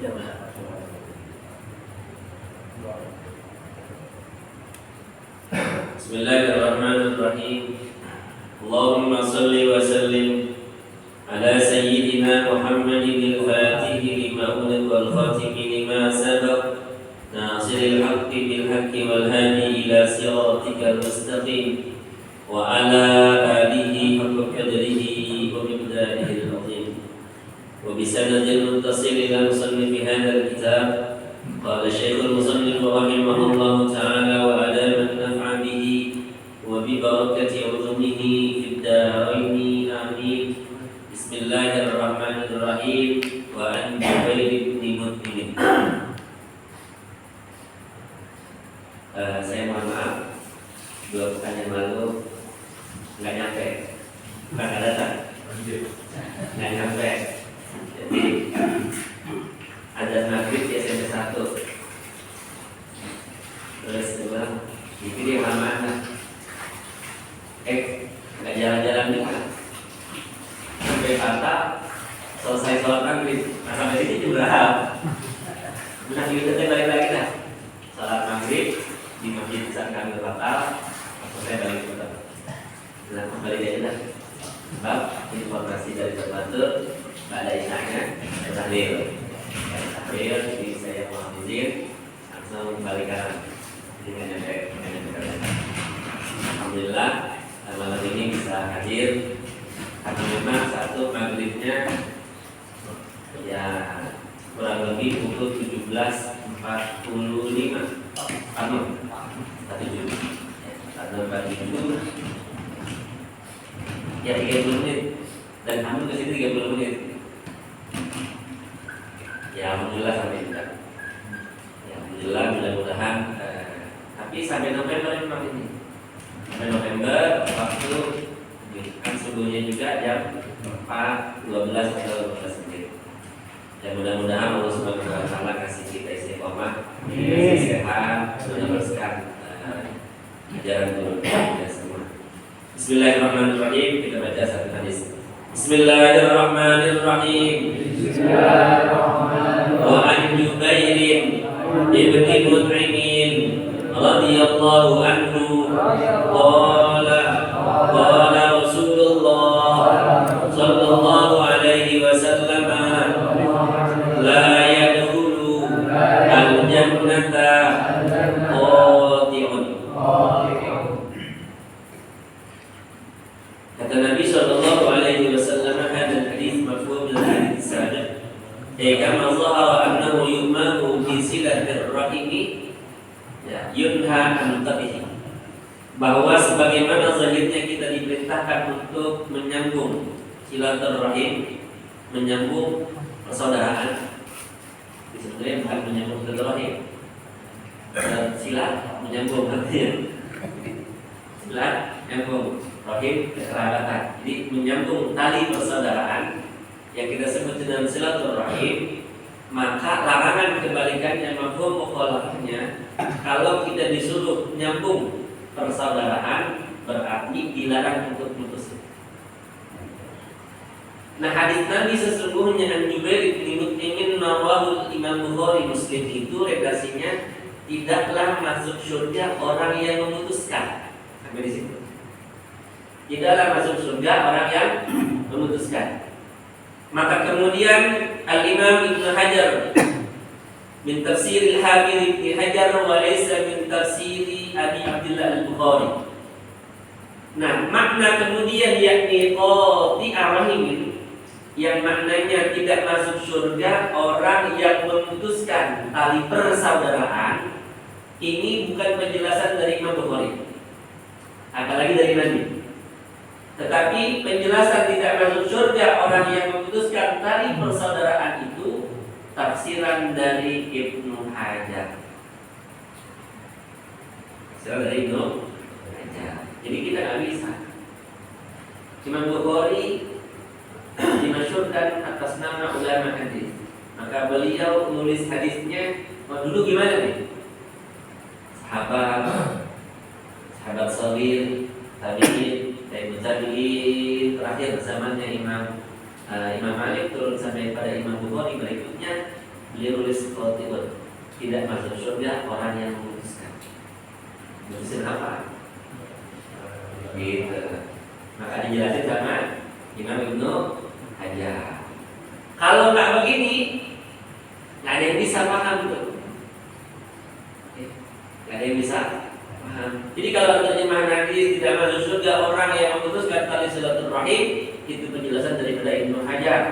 Bismillahirrahmanirrahim. Allahumma salli wa sallim ala sayyidina Muhammadin al-Fatih lima ulil wal khatimi lima sabaq nasiril haqqi bil haqqi wal hadi ila siratikal mustaqim wa ala alihi haqqa qadrihi wa miqdarihi al-azim wa bisanadil muttasil ila musannifi hadzal kitab qala syekhul musannif rahimahullahu ta'ala wa adama an-naf'a bihi wa bi barakati 'ulumihi fid darain amin. Bismillahirrahmanirrahim. Wa an Jubair bin Mut'im. Saya mohon maaf, 2 pekan yang lalu nggak nyampe, nggak datang, nggak nyampe. Jadi ada maghrib di SMP 1, terus bilang dipilih mana, nggak jalan-jalan juga, sampai kata selesai sholat maghrib, sampai sini jam berapa? Nah kita balik lagi dah, sholat maghrib di masjid saat kami batal, saya balik ke kota. Nah kembali aja dah, sebab informasi dari terbantu, nggak ada isanya, saya tahlil, jadi saya mohon izin langsung kembalikan dengan nyampe. Alhamdulillah malam ini bisa hadir karena memang satu maghribnya ya kurang lebih pukul 17.45 satu jam karena bagi jam ya 30 menit dan kamu kesini 30 menit ya alhamdulillah sampai juga ya alhamdulillah mudah-mudahan tapi sampai November memang ini sampai November waktu kan subuhnya juga jam 4.12 atau 12 menit. Dan mudah-mudahan Allah Subhanahu wa taala kasih kita istiqomah, kasih sehat, meneruskan ajaran guru kita semua. Bismillahirrahmanirrahim. Kita baca satu hadis. Bismillahirrahmanirrahim. Wa an Jubair ibn Mut'im radhiyallahu anhu qala Rasulullah sallallahu alaihi wasallam la yadkhulu al-jannata qati'un. Kata Nabi sallallahu alaihi wasallam, hadal hadis mafhum bil hadis sabiq, kama zahara annahu yu'maru bi silatir rahimi yunha an qatihi, bahwa sebagaimana zahirnya kita diperintahkan untuk menyambung silaturahim, menyambung persaudaraan. Sebenarnya bukan menyambung silaturahim, silat menyambung artinya silat menyambung rahim kekerabatan. Jadi menyambung tali persaudaraan yang kita sebut dengan silaturahim. Maka larangan kebalikannya, mafhum mukhalafahnya, kalau kita disuruh nyambung persaudaraan berarti dilarang untuk putus. Nah hadis Nabi sesungguhnya an Jubair bin Mut'im rawahul Imam Bukhari Muslim itu redaksinya tidaklah masuk surga orang yang memutuskan. Sampai di situ. Tidaklah masuk surga orang yang memutuskan. Maka kemudian Al-Imam Ibn Hajar min tafsir Al-Hafidh Ibn Hajar wa laysa min tafsir Abi Abdullah Al-Bukhari. Nah, makna kemudian yakni qati'ar rahim, yang maknanya tidak masuk surga orang yang memutuskan tali persaudaraan, ini bukan penjelasan dari Imam Bukhari, apalagi dari Nabi. Tetapi penjelasan tidak masuk surga orang yang memutuskan tali persaudaraan itu tafsiran dari Ibnu Hajar. Tafsiran dari Ibnu Hajar. Jadi kita nggak bisa. Imam Bukhari dimasyhurkan atas nama ulama hadis. Maka beliau menulis hadisnya dulu gimana nih? Sahabat sahabat tabi'in, tabi'in terakhir zamannya Imam Malik turun sampai pada Imam Bukhari berikutnya Beliau nulis khotibah, tidak masuk surga orang yang memutuskan. Memutuskan apa? Gitu. Maka dijelasin sama Imam Ibnu Hajar. Kalau nggak begini, nggak ada yang bisa paham tuh. Nggak ada yang bisa paham. Jadi kalau terjemahan hadis tidak masuk surga orang yang memutuskan tali silaturahim, itu penjelasan daripada Ibnu Hajar.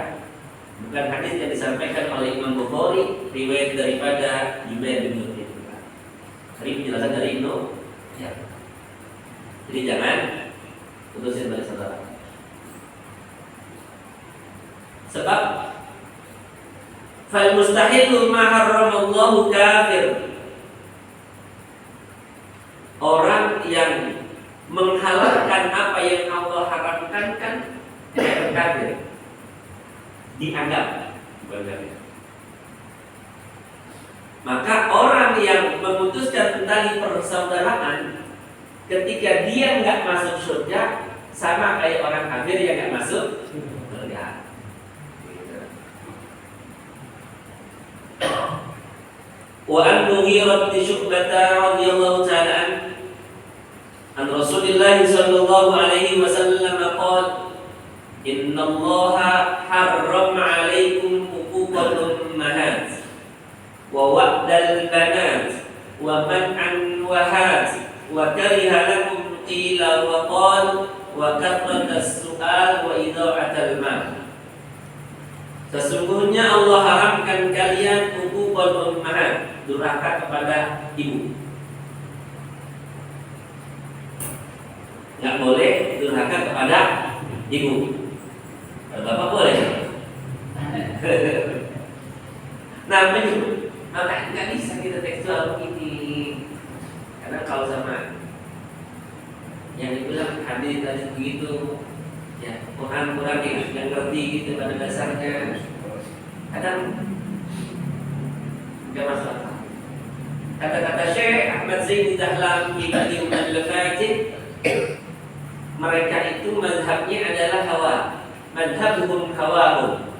Bukan hadis yang disampaikan oleh Imam Bukhari, riwayat daripada Jubair bin Mut'im. Ini penjelasan dari Ibnu Hajar. Jadi jangan putusin balik saudara. Sebab fal mustahilu ma harramallahu kafir. Orang yang menghalalkan apa yang Allah haramkan kan kafir. Dianggap benar. Maka orang yang memutuskan tentang persaudaraan ketika dia nggak masuk surga sama kayak orang kafir yang nggak masuk surga. Wa an Mughirah bin Syu'bah radhiyallahu ta'ala an Rasulillah sallallahu alaihi wasallam qala inna Allaha harrama 'alaikum huquqal ummahat wa wa'dal banat wa man'an wahat wa kariha lakum qila wa qala wa kathratas su'al wa idha'atal mal. Sesungguhnya Allah haramkan kalian huquqal ummahat, durhaka kepada ibu. Enggak boleh durhaka kepada ibu. Bapak boleh. Nah, maka nggak bisa kita tekstual begini. Karena kalau sama yang dibilang hadis tadi begitu, ya Quran yang ngerti gitu pada dasarnya, kadang nggak masuk akal. Kata-kata Syekh Ahmad Zain Dahlan di Badiul Al-Fatih, mereka itu mazhabnya adalah hawa. Madhabhum hawahum.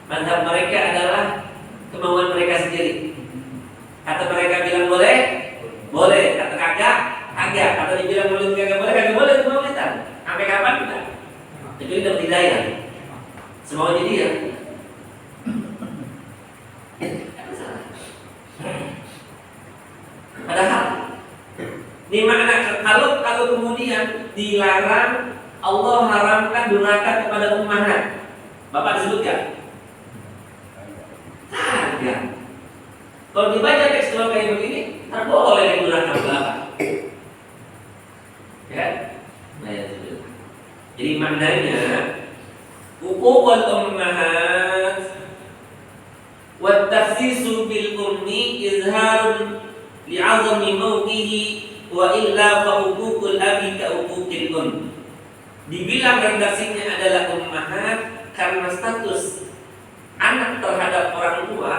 Madhab mereka adalah kemauan mereka sendiri. Kata mereka bilang boleh, boleh. Kata kagak, kagak. Kata dibilang boleh, kagak boleh. Itu mau kita. Sampai kapan kita? Jadi udah hidayah. Semaunya dia. Padahal ini makna kalau kemudian dilarang, Allah haramkan durhaka kepada ummahat. Bapak disebutkan? Kagak. Kalau dibaca tekstual kayak begini, tak boleh durhaka kepada Bapak. Ya? Nah, ya, jadi maknanya huququl ummahat wa takhsisu bil ummi izharun li'azami mawqihi wa illa fa huququl abi ka huquqil Dibilang redaksinya adalah ummahat karena status anak terhadap orang tua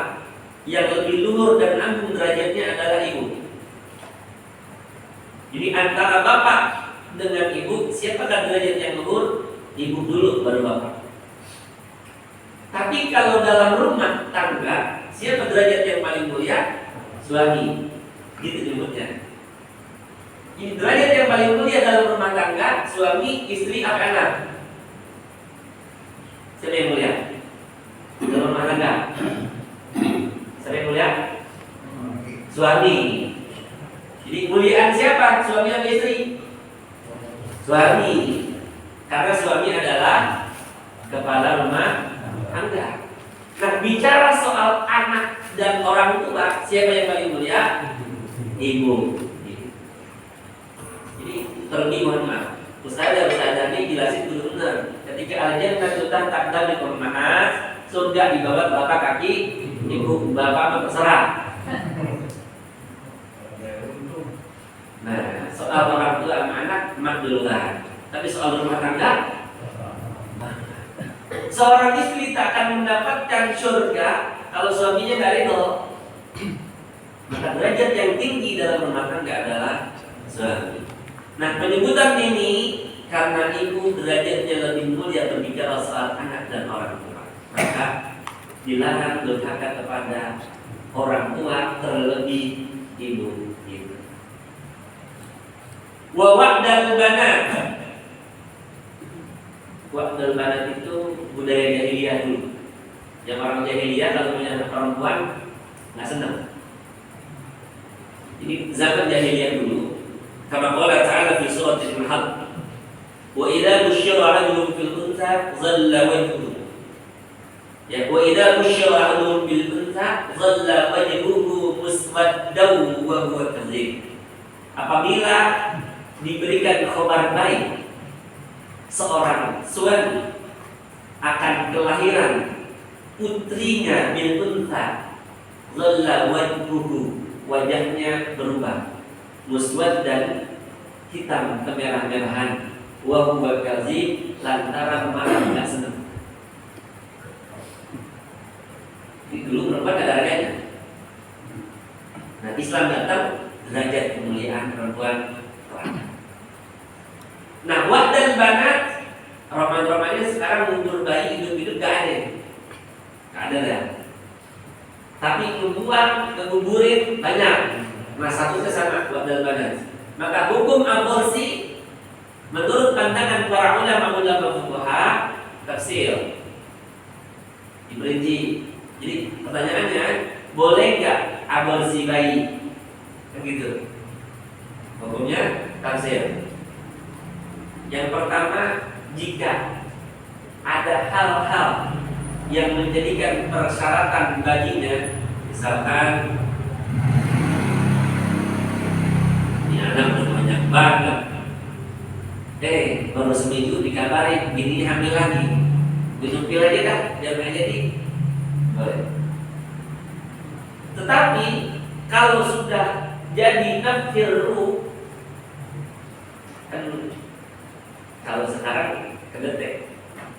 yang lebih luhur dan agung derajatnya adalah ibu. Jadi antara bapak dengan ibu, siapakah derajat yang luhur? Ibu dulu baru bapak. Tapi kalau dalam rumah tangga, siapa derajat yang paling mulia? Suami. Gitu nyebutnya. Ini derajat yang paling mulia dalam rumah tangga, suami, istri, anak. Siapa yang mulia? Dalam rumah tangga. Siapa yang mulia? Suami. Jadi muliaan siapa? Suami atau istri? Suami. Karena suami adalah kepala rumah tangga. Nah, bicara soal anak dan orang tua, siapa yang paling mulia? Ibu. Jadi terlebih mohon maaf, Ustazah ini jelasin dulu benar. Ketika al-jannah sultan takdam di ummahat, surga di bawah telapak kaki ibu, bapak terserah. Nah, soal orang tua sama anak makdullah. Tapi soal rumah tangga, seorang istri tak akan mendapatkan surga kalau suaminya dari nol. Maka derajat yang tinggi dalam rumah tangga adalah suami. Nah, penyebutan ini karena ibu derajatnya lebih mulia berbicara soal anak dan orang tua. Maka dilarang durhaka kepada orang tua terlebih ibu kita. Wa wa'dal banat. Wa'dal banat itu budaya jahiliyah dulu. Yang orang jahiliyah kalau punya anak perempuan nggak senang. Ini zaman jahiliyah dulu. Kama qala ta'ala fi surat Al-Mulk. Wa idza busyira 'ahaduhum fil untha dhalla wajhuhu. Ya, wa idza busyira 'ahaduhum bil untha dhalla wajhuhu muswaddan wa huwa kadhib. Apabila diberikan kabar baik seorang suami akan kelahiran putrinya bil untha, dhalla wajhuhu, wajahnya berubah, muswaddan, hitam kemerah-merahan, wa huwa kadzib, lantaran marah tidak senang. Di dulu perempuan ada harganya. Nah, Islam datang, derajat kemuliaan perempuan terangkat. Nah, wa'dal banat, roman-romannya sekarang mundur bayi hidup-hidup gak ada. Gak ada dah. Tapi kebuang, keguburin banyak. Nah, satunya sama, wa'dal banat. Maka hukum aborsi menurut pandangan para ulama fuqaha tafsir diperinci. Jadi pertanyaannya, boleh nggak aborsi bayi? Begitu. Hukumnya tafsir. Yang pertama, jika ada hal-hal yang menjadikan persyaratan baginya, misalkan ini anak udah banyak banget, baru seminggu dikabarin bini hamil lagi, minum pil aja dah, biar nggak jadi. Boleh. Tetapi kalau sudah jadi nafir ruh, kan kalau sekarang kedetek,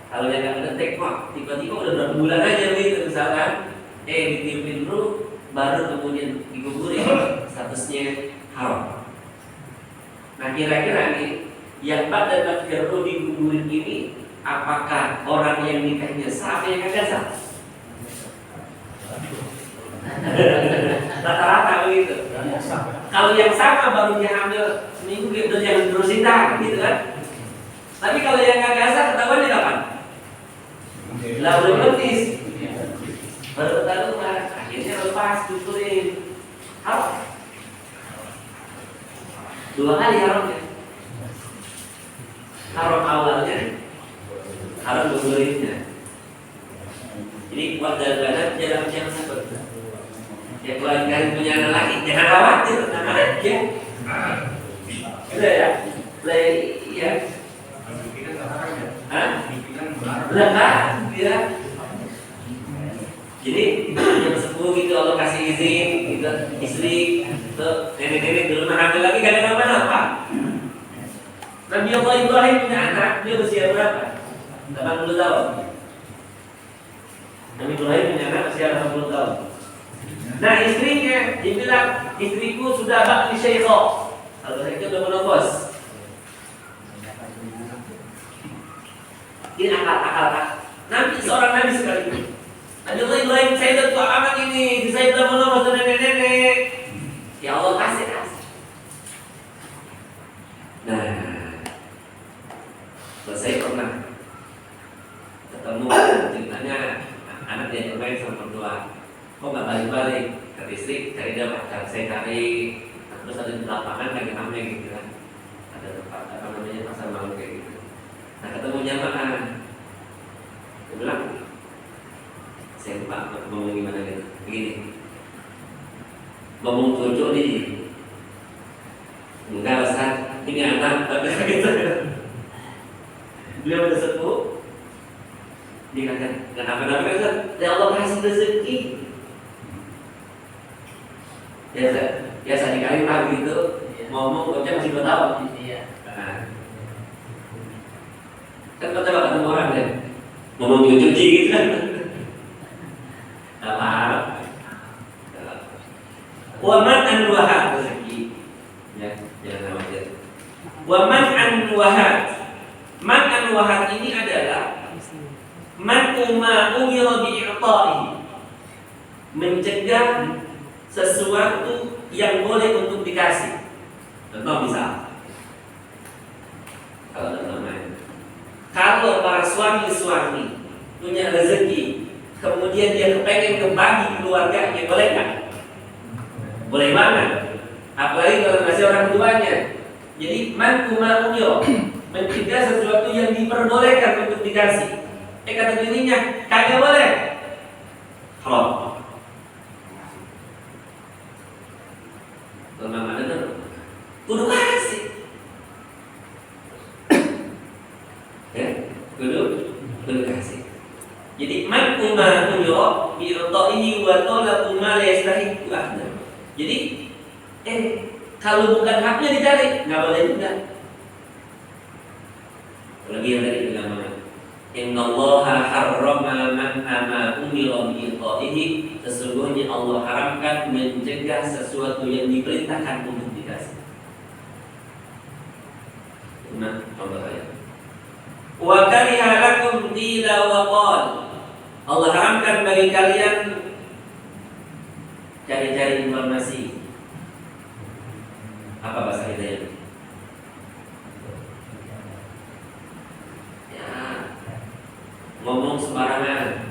kalau yang nggak kedetek kok tiba-tiba udah berapa bulan aja gitu, misalkan ditiupin ruh, baru kemudian dikuburin, statusnya haram. Nah, kira-kira nih yang pada nafir ruh dikuburin ini, apakah orang yang nikahnya sah atau yang kagak sah? Rata-rata begitu. Kalau yang sama baru dia hamil seminggu, dia jangan terusin dah, gitu kan? Tapi kalau yang kagak sah ketahuannya kapan? Lah udah betis, baru ketahuan, akhirnya lepas kuturin. Haram. 2 kali haramnya. Haram awalnya, haram kuturinnya. Jadi wa'dal banat dalam yang seperti ya, kalau kalian punya anak lagi, jangan khawatir, tenang aja. Udah ya? Ya. Hah? Udah kan? Ya. Jadi yang sepuh gitu Allah kasih izin, gitu, istri, tuh nenek-nenek dulu hamil lagi, gak ada apa-apa. Nabi Allah Ibrahim punya anak, dia usia berapa? 80 tahun. Nabi Ibrahim punya anak usia 80 tahun. Nah, istrinya dibilang, istriku sudah bakti syaikhoh. Kalau saya udah menopos. Ini akal. Nabi, seorang nabi sekali. Nabi Allah Ibrahim, saya udah tua amat ini, saya udah menopos dan nenek-nenek. Ya Allah kasih. Nah, saya pernah ketemu ceritanya anak dia bermain sama mertua. Kok nggak balik-balik? Kata istri, cari dia pacar. Saya cari, terus ada di lapangan lagi namanya gitu kan. Ada tempat apa namanya pasar malam kayak gitu. Nah, ketemu jamaah. Dia bilang, saya lupa ngomong gimana gitu. Begini, ngomong cocok nih. Enggak Ustaz, ini anak gitu. Beliau udah sepuh. Dia kata, kenapa Ustaz? Ya Allah kasih rezeki. Biasa dikali pagi itu ngomong bocah masih 2 tahun. Nah, kan kau coba ketemu orang deh, ngomong cuci gitu kan. Apa? Waman anwahat rezeki. Ya, jangan khawatir. Waman anwahat. Man anwahat ini adalah Man'u ma umira bi'ita'ihi, mencegah sesuatu yang boleh untuk dikasih. Contoh misal, kalau para suami-suami punya rezeki, kemudian dia kepengen kebagi keluarganya, boleh nggak? Boleh banget. Apalagi kalau masih orang tuanya. Jadi man'u ma umira, mencegah sesuatu yang diperbolehkan untuk dikasih. Kata bininya, kagak boleh. Haram. Kalau mama dengar, kudu kasih. Ya, kudu kasih. Jadi man'u ma umira bi irta'ihi wa talabu ma la yastahiqu ahad. Jadi kalau bukan haknya dicari, nggak boleh juga. Lagi yang tadi bilang mana? Innallaha harrama man ama umira bi irta'ihi. Sesungguhnya Allah haramkan mencegah sesuatu yang diperintahkan untuk dikasih. Nah, contoh ayat. Wa kariha lakum qila wa qal. Allah haramkan bagi kalian cari-cari informasi. Apa bahasa kita? Ya, ngomong sembarangan.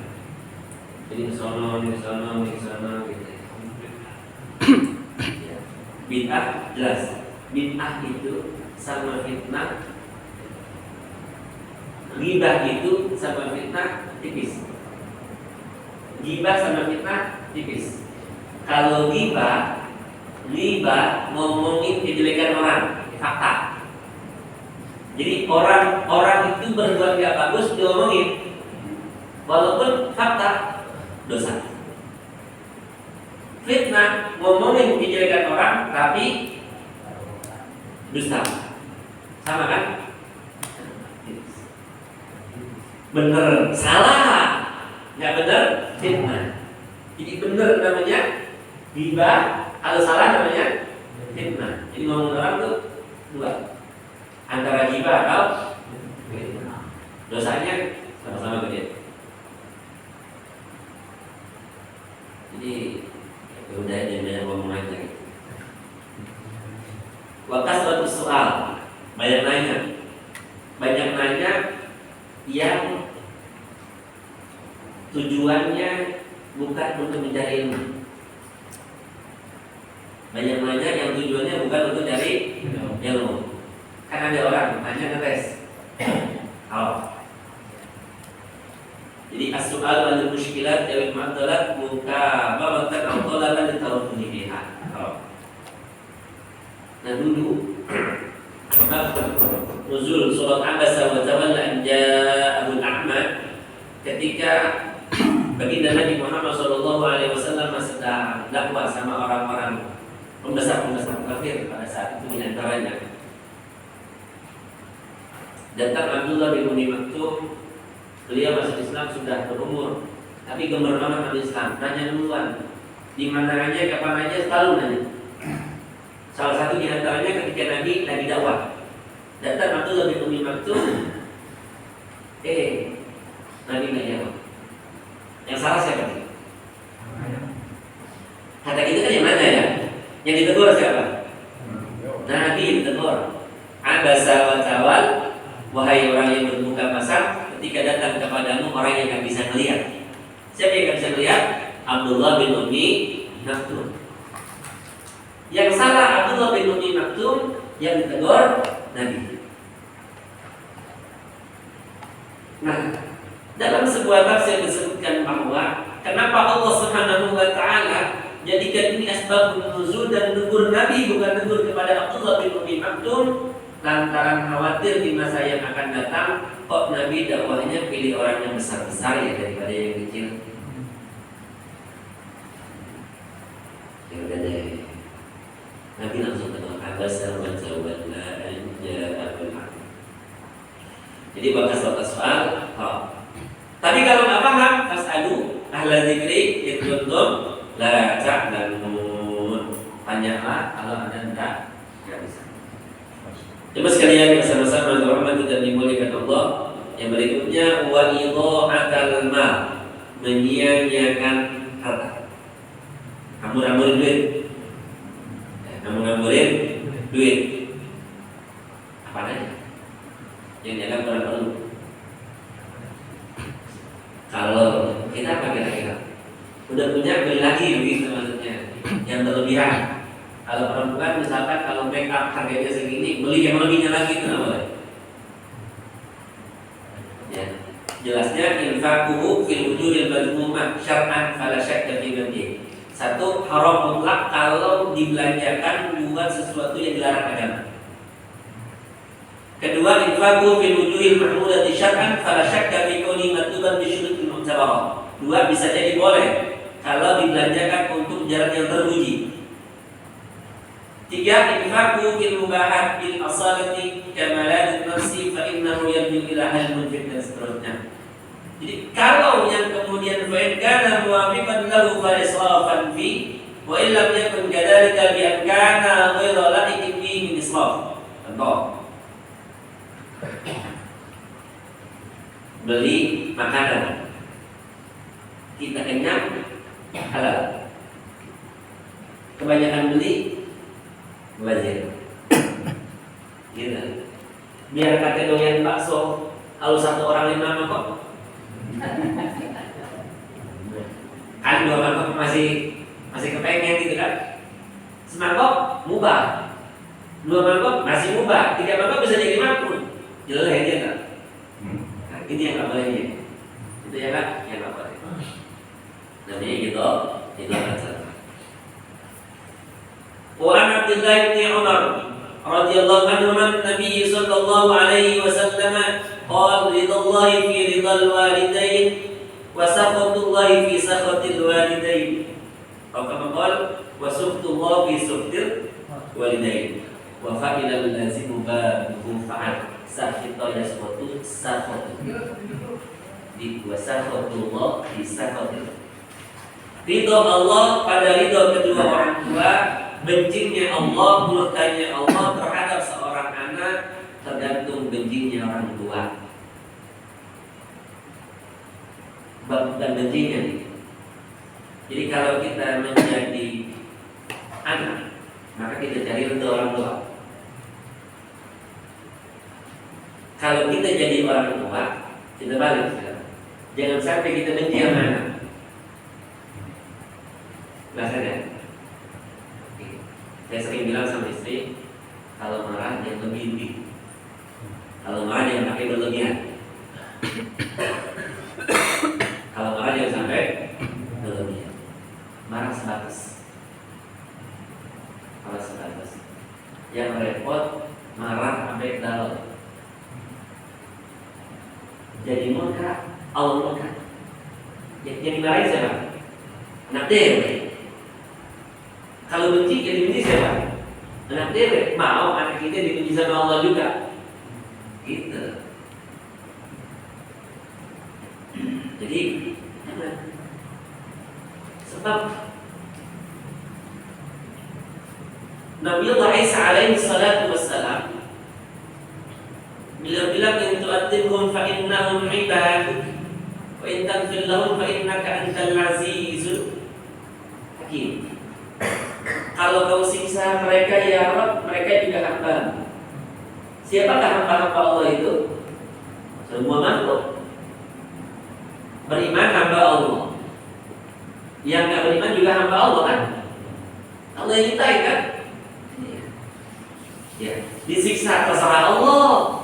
Ini kesono gitu. Ya. Bid'ah jelas. Bid'ah itu sama fitnah. Ghibah itu sama fitnah tipis. Ghibah sama fitnah tipis. Kalau ghibah ngomongin kejelekan orang, fakta. Jadi orang itu berbuat gak bagus diomongin, walaupun fakta, dosa. Fitnah ngomongin kejelekan orang tapi dusta, sama kan? Bener, salah, nggak bener, fitnah. Jadi bener namanya ghibah, kalau salah namanya fitnah. Jadi ngomong orang tuh dua, antara ghibah atau fitnah. Dosanya sama-sama gede. Jadi udah jangan ngomong aja. Wakas suatu soal, banyak nanya yang tujuannya bukan untuk mencari ilmu. Banyak nanya yang tujuannya bukan untuk cari ilmu. Kan ada orang nanya ngetes. Jadi as-su'al wal mushkilat awil ma'dalat mukababatan aw talaban litawaffuhi biha. Nah dulu nuzul surat Abasa wa tawalla an ja'ahul a'ma, ketika baginda Nabi Muhammad SAW sedang dakwah sama orang-orang pembesar kafir pada saat itu, diantaranya datang Abdullah bin Umi Maktum. Beliau masuk Islam sudah berumur, tapi gemar banget masuk Islam. Nanya duluan, di mana aja, kapan aja, selalu nanya. Salah satu diantaranya ketika Nabi lagi dakwah, datang Abdullah bin Umi Maktum. Nabi nggak jawab. Yang salah siapa sih? Kata kita kan yang mana ya? Yang ditegur siapa? Nabi ditegur. Abasa wa tawal, wahai orang yang bermuka masam, ketika datang kepadamu orang yang nggak bisa melihat. Siapa yang nggak bisa melihat? Abdullah bin Umi Maktum. Yang salah Abdullah bin Umi Maktum, yang ditegur Nabi. Nah, dalam sebuah tafsir disebutkan bahwa kenapa Allah Subhanahu wa taala jadikan ini asbabun nuzul dan negur Nabi bukan negur kepada Abdullah bin Umi Maktum, lantaran khawatir di masa yang akan datang kok Nabi dakwahnya pilih orang yang besar-besar ya daripada yang kecil. Ya udah deh. Nabi langsung kata abasa wa tawalla an ja'ahul a'ma. Jadi bakas soal. Tapi kalau nggak paham, fas'alu ahla dzikri in kuntum la ta'lamun. Tanyalah kalau Anda enggak bisa. Coba sekalian bersama-sama rahmat dan dimuliakan Allah. Yang berikutnya wa idha'atal mal, menyia-nyiakan harta. Ngambur-ngamburin duit. Ngambur-ngamburin duit. Apa aja? Yang dianggap kurang perlu. Kalau kita apa kira-kira? Udah punya beli lagi begitu maksudnya. Yang berlebihan. Kalau perempuan misalkan kalau make up harganya segini, beli yang lebihnya lagi itu nggak boleh. Ya. Jelasnya infaquhu fil wujuhil madhmumah syar'an fala syakka fi madhi. Satu, haram mutlak kalau dibelanjakan buat sesuatu yang dilarang agama. Kedua, infaquhu fil wujuhil mahmudati syar'an fala syakka fi kauni matluban bi syurutil mu'tabarah. Dua, bisa jadi boleh kalau dibelanjakan untuk jalan yang terpuji. Tiga, infaquhu fil mubahat bil asalati kamalat nafsi fa innahu yarju ila hal munfik dan seterusnya. Jadi kalau yang kemudian fa'in kana muwafiqan lahu fa israfan fi wa illam yakun kadzalika bi an kana ghayra la'iqin fi min israf. Contoh, beli makanan kita kenyang halal, kebanyakan beli mubazir gitu. Biar kata doyan bakso kalau satu orang 5 mangkok kan 2 mangkok masih kepengen gitu kan. Semangkok mubah, 2 mangkok masih mubah, 3 mangkok bisa jadi makruh. Jelek aja kan. Nah, ini yang gak bolehnya. Itu ya kan yang gak boleh. Namanya gitu. Itu akan salah. Wa an Abdullah bin Umar radhiyallahu anhu an-nabiy sallallahu alaihi wasallam qala ridallahi fi ridal walidain wa sakhatullahi fi sakhatil walidain. Atau kama qala wa sukhtullahi fi sukhtil walidain. Wa fa'ilal lazimu babuhu fa'al sakhita yasqatu sakhatu. Di wa sakhatullah fi sakhatil. Ridha Allah pada ridha kedua orang tua, bencinya Allah, murkanya Allah terhadap seorang anak tergantung bencinya orang tua. Bukan bencinya nih. Jadi kalau kita menjadi anak, maka kita cari ridha orang tua. Kalau kita jadi orang tua, kita balik sekarang. Jangan sampai kita benci sama anak. Bahasanya, saya sering bilang sama istri, kalau marah jangan lebih, kalau marah jangan pakai berlebihan. Kalau marah jangan sampai berlebihan. Marah sebatas. Marah sebatas. Yang repot marah sampai dalam. Jadi murka, Allah murka. Yang dimarahin siapa? Anak dewe. Kalau benci jadi benci siapa? Anak dewe. Mau anak kita dibenci sama Allah juga. Gitu. Jadi jangan. Sebab Nabiullah Isa alaihi salatu wassalam bilang in tu'adzibhum fa innahum ibaduk wa in taghfir lahum fa innaka antal azizul hakim. Kalau kau siksa mereka ya Rabb, mereka juga hamba. Siapakah hamba-hamba Allah itu? Semua makhluk. Beriman hamba Allah. Yang tidak beriman juga hamba Allah kan? Allah yang nyiptain kan? Ya, disiksa terserah Allah.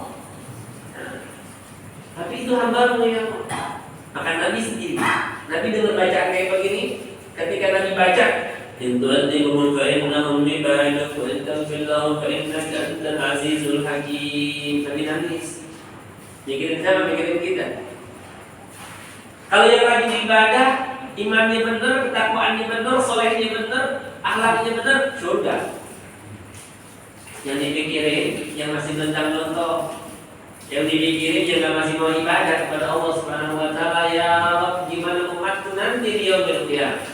Tapi itu hambamu ya. Maka Nabi sendiri, Nabi dengar bacaan kayak begini. Ketika Nabi baca, in tu'adzibhum fa innahum ibaduk wa in taghfir lahum fa innaka antal azizul hakim. Nabi nangis. Mikirin siapa? Mikirin kita. Kalau yang rajin ibadah, imannya benar, ketakwaannya benar, solehnya benar, akhlaknya benar, surga. Yang dipikirin, yang masih lontang-lontok, yang dipikirin yang masih mau ibadah kepada Allah Subhanahu wa taala, ya Rabb, gimana umatku nanti di yaumil qiyamah?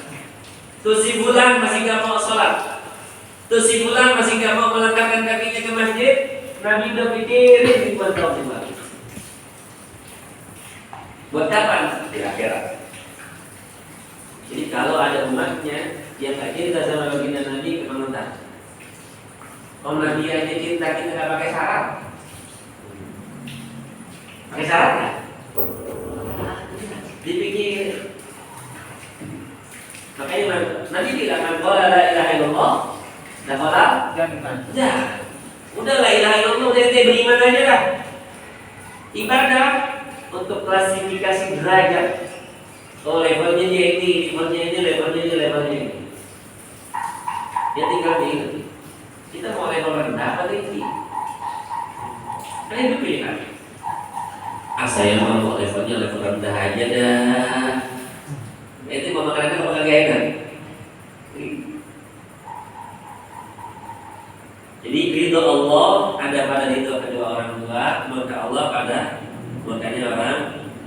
Tuh si bulan masih gak mau sholat, tuh si bulan masih gak mau melangkahkan kakinya ke masjid. Nabi udah pikirin ribuan tahun yang lalu. Buat kapan? Di akhirat. Jadi kalau ada umatnya yang gak cinta sama baginda Nabi, kemenangan. Om Nabi aja cinta, kita gak pakai syarat. Pakai syarat kan? Dipikir. Makanya Nabi bilang, "Man qala la ilaha illallah, la qala jannah." Udah la ilaha illallah, udah ente beriman aja lah. Ibadah untuk klasifikasi derajat. Oh, levelnya dia ini, levelnya ini, levelnya ini, levelnya ini. Ya tinggal diingat. Kita mau level rendah apa tinggi? Kan itu pilihan. Saya mau levelnya level rendah aja dah. Itu mau makan apa kagak enak? Jadi ridho Allah ada pada ridho kedua orang tua, murka Allah pada murkanya orang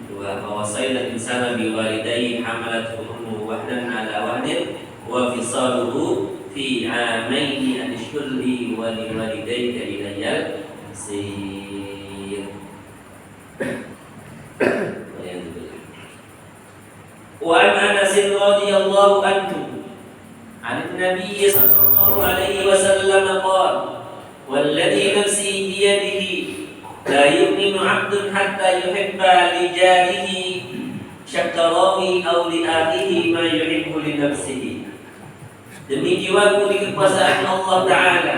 tua. Wawasaina insana biwalidayhi hamalathu ummuhu wahnan ala wahnin wa fisaluhu fi amaini an ishkur li wa liwalidayka ilayyal masir. Wa an Anas radhiyallahu anhu an Nabi sallallahu alaihi wasallam qala walladhi nafsi bi yadihi la yu'minu 'abdun hatta yuhibba li jarihi syakarahi aw li akhihi ma yuhibbu li nafsihi. Demi jiwaku di kekuasaan Allah Ta'ala,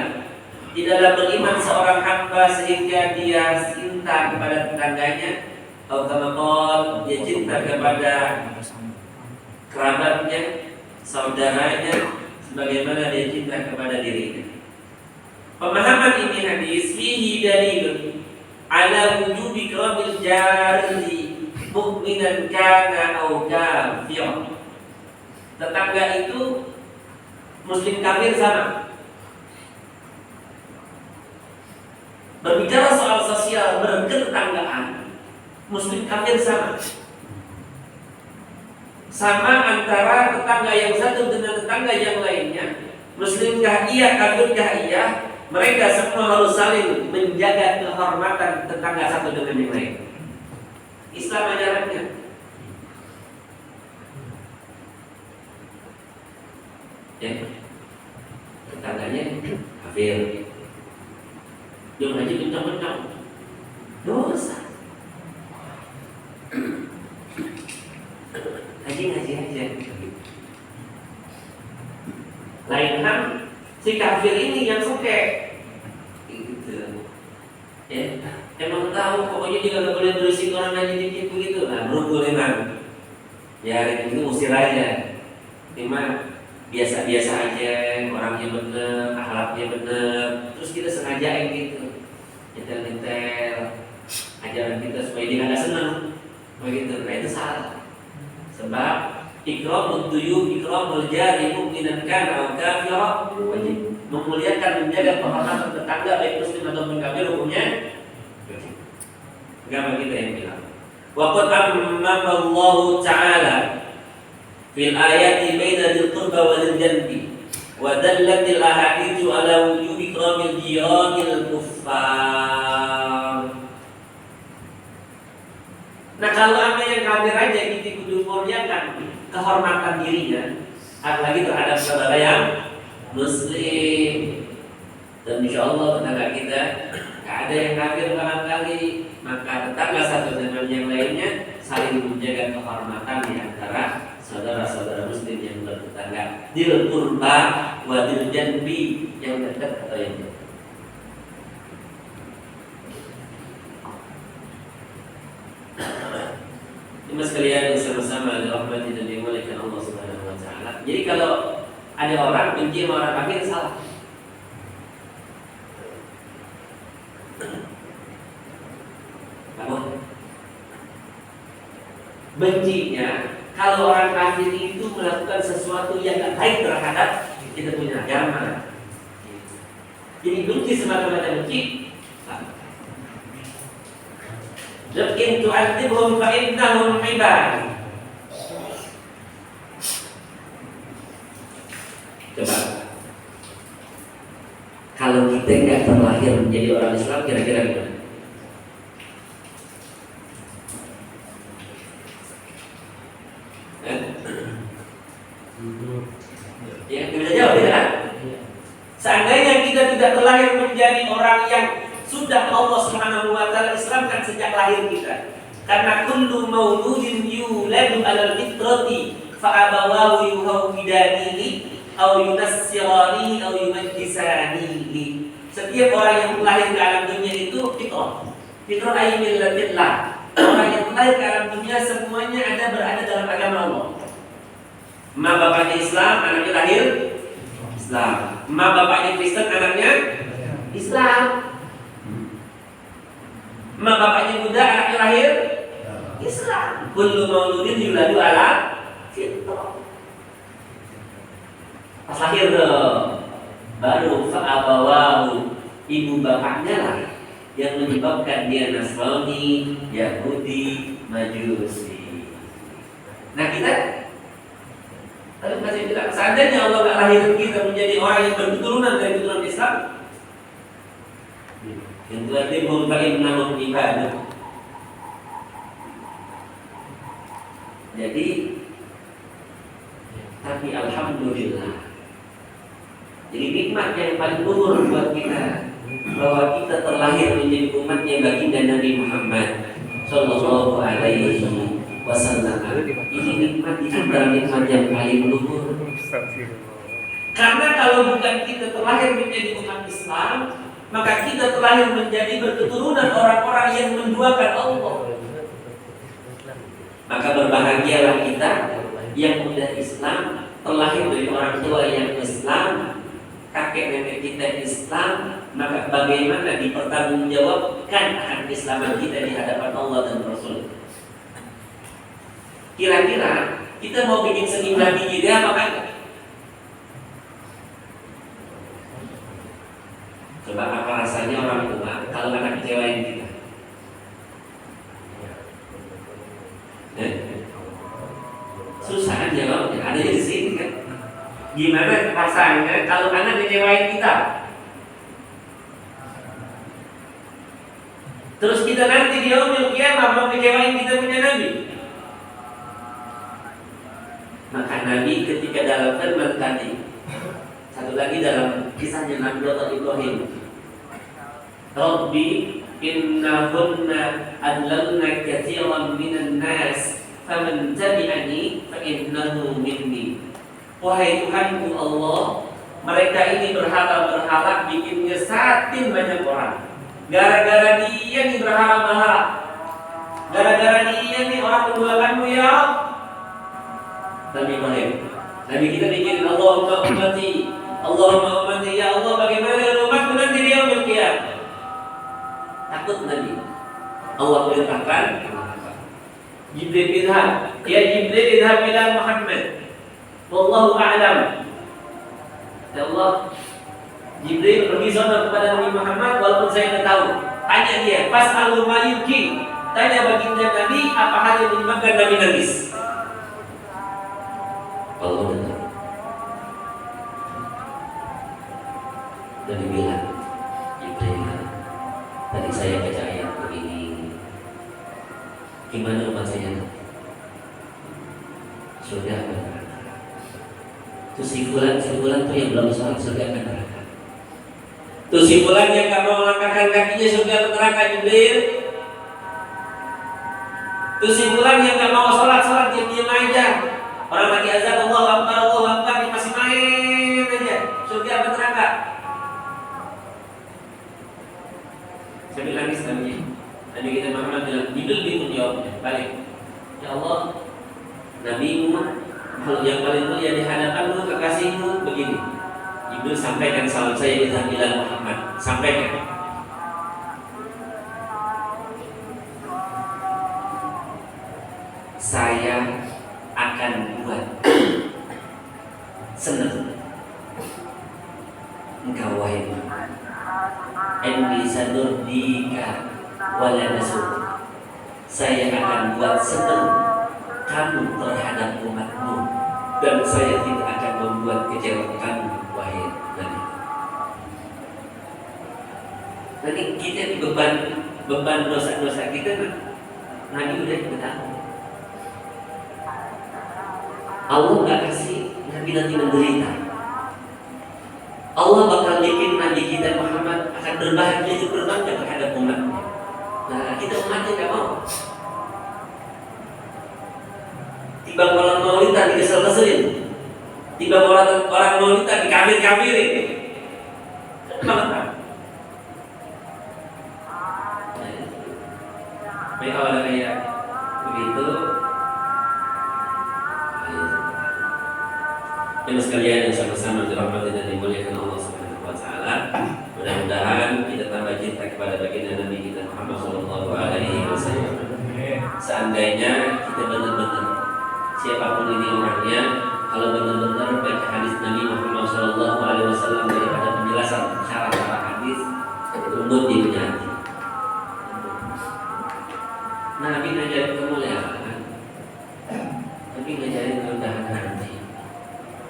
tidaklah beriman seorang hamba sehingga dia cinta kepada tetangganya, atau kama qala, dia cinta kepada kerabatnya, saudaranya, sebagaimana dia cinta kepada dirinya. Pemahaman ini hadis fihi dalilun ala wujubi karabil jari mu'minan kana aw kafir. Tetangga itu muslim kafir sama. Berbicara soal sosial bertetanggaan, muslim kafir sama. Sama antara tetangga yang satu dengan tetangga yang lainnya. Muslimkah iya, kafirkah iya, mereka semua harus saling menjaga kehormatan tetangga satu dengan yang lain. Islam ajarannya. Ya, tetangganya kafir, dia ngaji bencong-bencong, dosa. Ngaji aja. Lain kan si kafir ini yang suka gitu. Ya, emang tahu pokoknya dia nggak boleh berisik orang ngaji dikit begitu. Nah, berubah memang. Ya, itu usir aja. Memang biasa-biasa aja, orangnya bener, akhlaknya bener. Terus kita sengajain gitu, nyetel-nyetel ajaran kita supaya dia nggak senang, begitu. Nah itu salah. Sebab ikramul duyuf, ikramul jari mu'minan kana aw kafira wajib. Memuliakan, menjaga kehormatan tetangga baik muslim ataupun kafir hukumnya wajib. Agama kita yang bilang. Wa qad ammama Allah Ta'ala fil ayati baina dzil qurba wal janbi wa dallatil ahaditsu ala wujubi ikramil jiranil kuffar. Nah kalau apa yang kafir aja kita kudu muliakan kehormatan dirinya, apalagi terhadap saudara yang muslim. Dan insya Allah tetangga kita gak ada yang kafir barangkali, maka tetangga satu dengan yang lainnya saling menjaga kehormatan di antara saudara-saudara muslim yang bertetangga. Dil qurba wa dil janbi, yang dekat atau yang jauh. Ini sekalian yang sama-sama dirahmati dan dimuliakan Allah Subhanahu wa Ta'ala. Jadi kalau ada orang benci sama orang kafir, salah. Kamu bencinya kalau orang kafir itu melakukan sesuatu yang tidak baik terhadap kita punya agama. Jadi benci semata-mata benci. Lakin tu'adzibhum fa innahum ibad. Coba, kalau kita nggak terlahir menjadi orang Islam, kira-kira gimana? Ya, bisa jawab ya. Seandainya kita tidak terlahir menjadi orang yang sudah Allah Subhanahu wa taala islamkan sejak lahir kita. Karena kullu mauludin yuladu 'alal fitrati fa abawahu yuhawidanihi aw yunassirani aw yumajjisani. Setiap orang yang lahir ke alam dunia itu fitrah. Fitrah ay millatillah. Orang yang lahir ke alam dunia semuanya berada dalam agama Allah. Ma bapaknya Islam, anaknya lahir Islam. Ma bapaknya Kristen, anaknya Islam. Ma bapaknya Buddha, anaknya lahir Islam. Kullu mauludin yuladu ala fitrah. Pas lahir baru fa'abawahu, ibu bapaknya lah yang menyebabkan dia Nasrani, Yahudi, Majusi. Nah kita tadi masih bilang, seandainya Allah nggak lahir kita menjadi orang yang berketurunan dari keturunan Islam, yang berarti mungkin ibadah. Jadi, tapi alhamdulillah. Jadi nikmat yang paling luhur buat kita bahwa kita terlahir menjadi umatnya baginda Nabi Muhammad Sallallahu Alaihi Wasallam. Ini nikmat yang paling luhur. Karena kalau bukan kita terlahir menjadi umat Islam, maka kita terlahir menjadi berketurunan orang-orang yang menduakan Allah. Maka berbahagialah kita yang sudah Islam, terlahir dari orang tua yang Islam, kakek nenek kita Islam, maka bagaimana dipertanggungjawabkan akan keislaman kita di hadapan Allah dan Rasul. Kira-kira kita mau bikin seniman biji dia apa kan? Coba apa rasanya orang tua kalau anak kecewain kita? Susah kan jawabnya, ada di sini kan? Gimana rasanya kalau anak kecewain kita? Terus kita nanti di yaumil qiyamah mau kecewain kita punya Nabi. Maka Nabi ketika dalam firman tadi, satu lagi dalam kisahnya Nabi Allah Ibrahim, Rabbi innahunna adlalna katsiran minan nas faman tabi'ani fa innahu minni. Wahai Tuhanku Allah, mereka ini berhala bikin nyesatin banyak orang. Gara-gara dia nih berhala-berhala, gara-gara dia nih orang menduakanmu ya Nabi Ibrahim. Nabi kita bikin Allahumma ummati, Allahumma ummati, ya Allah bagaimana dengan umatku nanti di yaumil qiyamah? Takut Nabi. Allah perintahkan Jibril idhab, ya Jibril idhab ila Muhammad, wallahu a'lam. Ya Allah, Jibril pergi sana kepada Nabi Muhammad walaupun saya tidak tahu. Tanya dia, fas'alu ma yuki. Tanya baginda Nabi apa hal yang menyebabkan Nabi nangis. Allah dengar. Nabi bilang, Jibril, tadi saya baca ayat begini. Gimana umat saya? Surga apa neraka? Itu simpulan tuh yang belum sholat surga apa neraka? Itu simpulan yang gak mau melangkahkan kakinya surga atau neraka Jibril. Itu simpulan yang gak mau sholat diam-diam aja. Orang lagi azan Allahu Akbar, dia masih main aja. Surga apa neraka? Sambil nangis Nabi kita Muhammad bilang, Jibril bingung jawabnya. Balik, ya Allah, Nabi Muhammad makhluk yang paling mulia di hadapanmu, kekasihmu begini. Jibril sampaikan salam saya di hadapan Muhammad. Sampaikan. Saya akan buat senang engkau wahai Muhammad. Endi sadurdika wala nasud. Saya akan buat senang kamu terhadap umatmu, dan saya tidak akan membuat kecewa kamu wahai Nabi. Nanti kita di beban dosa-dosa kita, Nabi udah tahu. Allah nggak kasih Nabi nanti menderita. Allah bakal bikin Nabi kita Muhammad akan berbahagia itu berbangga terhadap umat. Nah, kita umatnya nggak mau. Tiba orang Maulida dikesel-keselin, tiba orang Maulida dikafir-kafirin. Kenapa? Mereka ada kayak begitu. Yang sekalian yang sama-sama dirahmati dan dimuliakan Allah Subhanahu wa taala. Mudah-mudahan kita tambah cinta kepada baginda Nabi kita Muhammad sallallahu alaihi wasallam. Seandainya kita benar-benar siapapun ini orangnya, kalau benar-benar baca hadis Nabi Muhammad sallallahu alaihi wasallam daripada penjelasan syarat-syarat hadis, umur di penyakit. Nabi ngajarin kemuliaan, Nabi ngajarin kerendahan hati.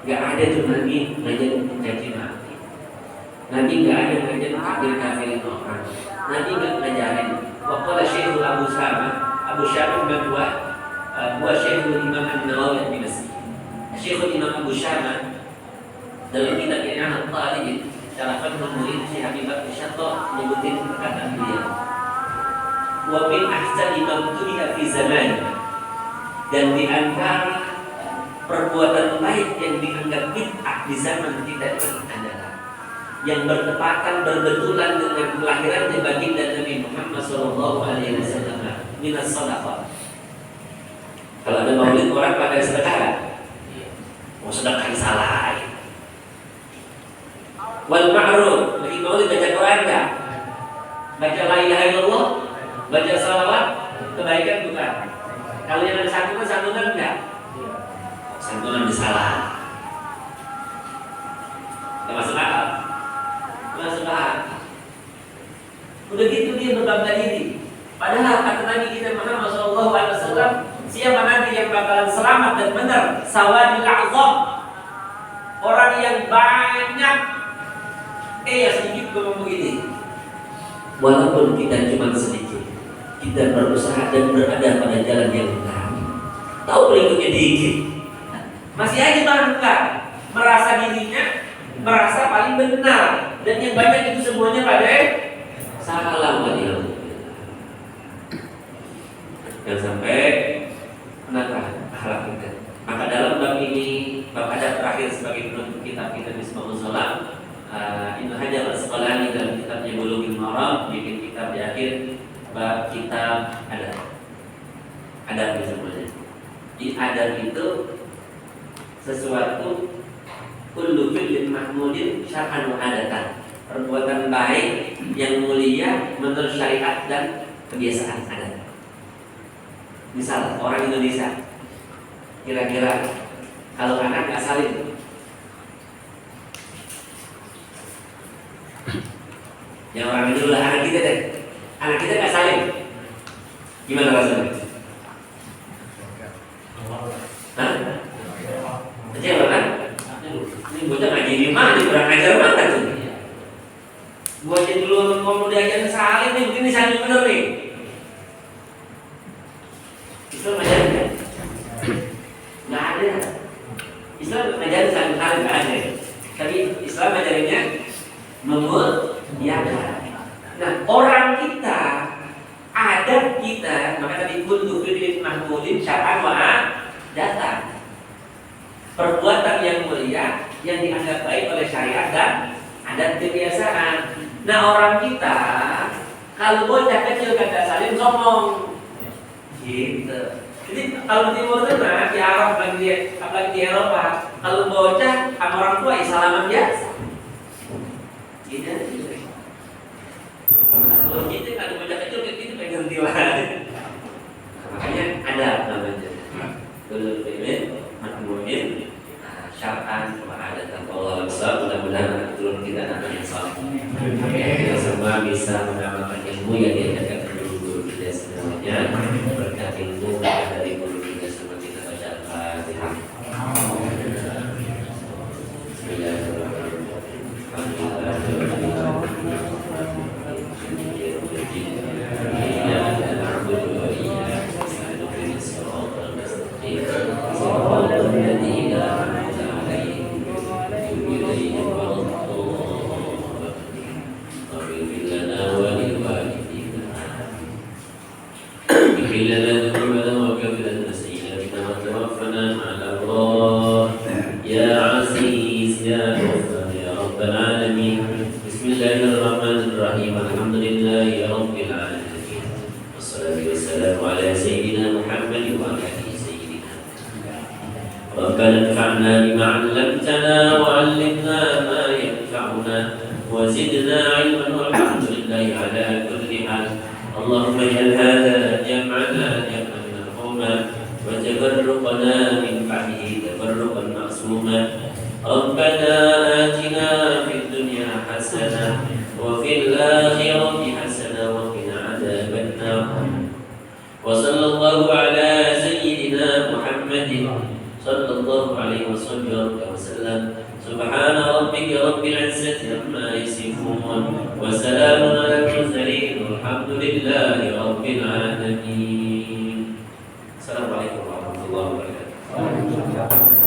Gak ada tuh Nabi ngajarin mencaci maki. Nabi gak ada ngajarin kafir-kafirin orang. Nabi gak ngajarin. Waqala Syekhul Abu Syama buat Syekhul Imam An-Nawawi Al-Binasi. Syekhul Imam Abu Syama dalam kitab I'anat Talibin Syarafat Murid Syekh Habib Syatta menyebutin perkataan beliau. Wa min ahsani ma tu'ila fi zaman, dan di antara perbuatan baik yang dianggap bid'ah di zaman kita ini adalah yang bertepatan berbetulan dengan kelahiran baginda Nabi Muhammad sallallahu alaihi wasallam, minas shadaqah. Kalau ada maulid orang pada sedekah, mau sedekah salah. Wal ma'ruf, lagi maulid baca Quran enggak? Baca la ilaha illallah, baca salawat, kebaikan bukan? Kalau yang ada santunan enggak? Santunan disalah. Enggak masuk akal. Masuk akal. Udah gitu dia berbangga diri. Padahal kata Nabi kita Muhammad sallallahu alaihi wasallam, siapa nanti yang bakalan selamat dan benar? Sawadil a'zam. Orang yang banyak ya sedikit ngomong begini. Walaupun kita cuma sedikit, kita berusaha dan berada pada jalan yang benar. Tahu berikutnya dikit, masih aja bangga, merasa dirinya merasa paling benar, dan yang banyak itu semuanya pada salah walilah. Dan sampai menata akhlak kita. Maka dalam bab ini, bab adab terakhir sebagai penutup kitab kita Misbahul Salam, Ibnu Hajar Al-Asqalani dalam kitabnya Bulughul Maram bikin kitab di akhir bab kitab adab semuanya. Di adab itu sesuatu kullu fi'lin mahmudin syar'an wa adatan, perbuatan baik yang mulia menurut syariat dan kebiasaan adat. Misal orang Indonesia, kira-kira kalau anak nggak salin, yang orang itu lah anak kita deh, anak kita nggak salin, gimana rasanya? Hah? Kecewa kan? Ini bocah ngaji di mana? Kurang ajar banget tuh. Gua aja dulu mau diajarin salin nih, begini salin bener nih. Islam ngajarin kan? Nggak ada. Islam ngajarin salin nggak ada. Tapi Islam ngajarinnya memuliakan. Nah, orang kita, adat kita, maka tadi kullu fi'lin mahmudin syar'an wa adatan. Perbuatan yang mulia yang dianggap baik oleh syariat dan adat kebiasaan. Nah, orang kita kalau bocah kecil kagak salin sombong. Gitu. Jadi kalau di Timur Tengah, di Arab, apalagi di Eropa, kalau bocah sama orang tua ya salaman biasa. Gitu. Kalau kita kalau bocah kecil kayak gitu pengen tilan. Makanya ada namanya. Dulu ini makmumin syar'an wa adatan. Allah besar, mudah-mudahan turun kita anak yang saleh. Kita semua bisa mendapatkan ilmu yang diajarkan dari guru kita semuanya. Berkat ilmu dari guru kita semua, kita baca Al-Fatihah. Bismillahirrahmanirrahim. ربنا انفعنا بما علمتنا وعلمنا ما ينفعنا وزدنا علما والحمد لله على كل حال. اللهم اجعل هذا جمعنا جمعا مرحوما وتفرقنا من بعده تفرقا معصوما. ربنا آتنا في الدنيا حسنة وفي الآخرة حسنة وقنا عذاب النار. وصلى الله على سيدنا محمد صلى الله عليه وسلم. سبحان ربك رب العزة عما يصفون وسلام على المرسلين والحمد لله رب العالمين. السلام عليكم ورحمة الله وبركاته.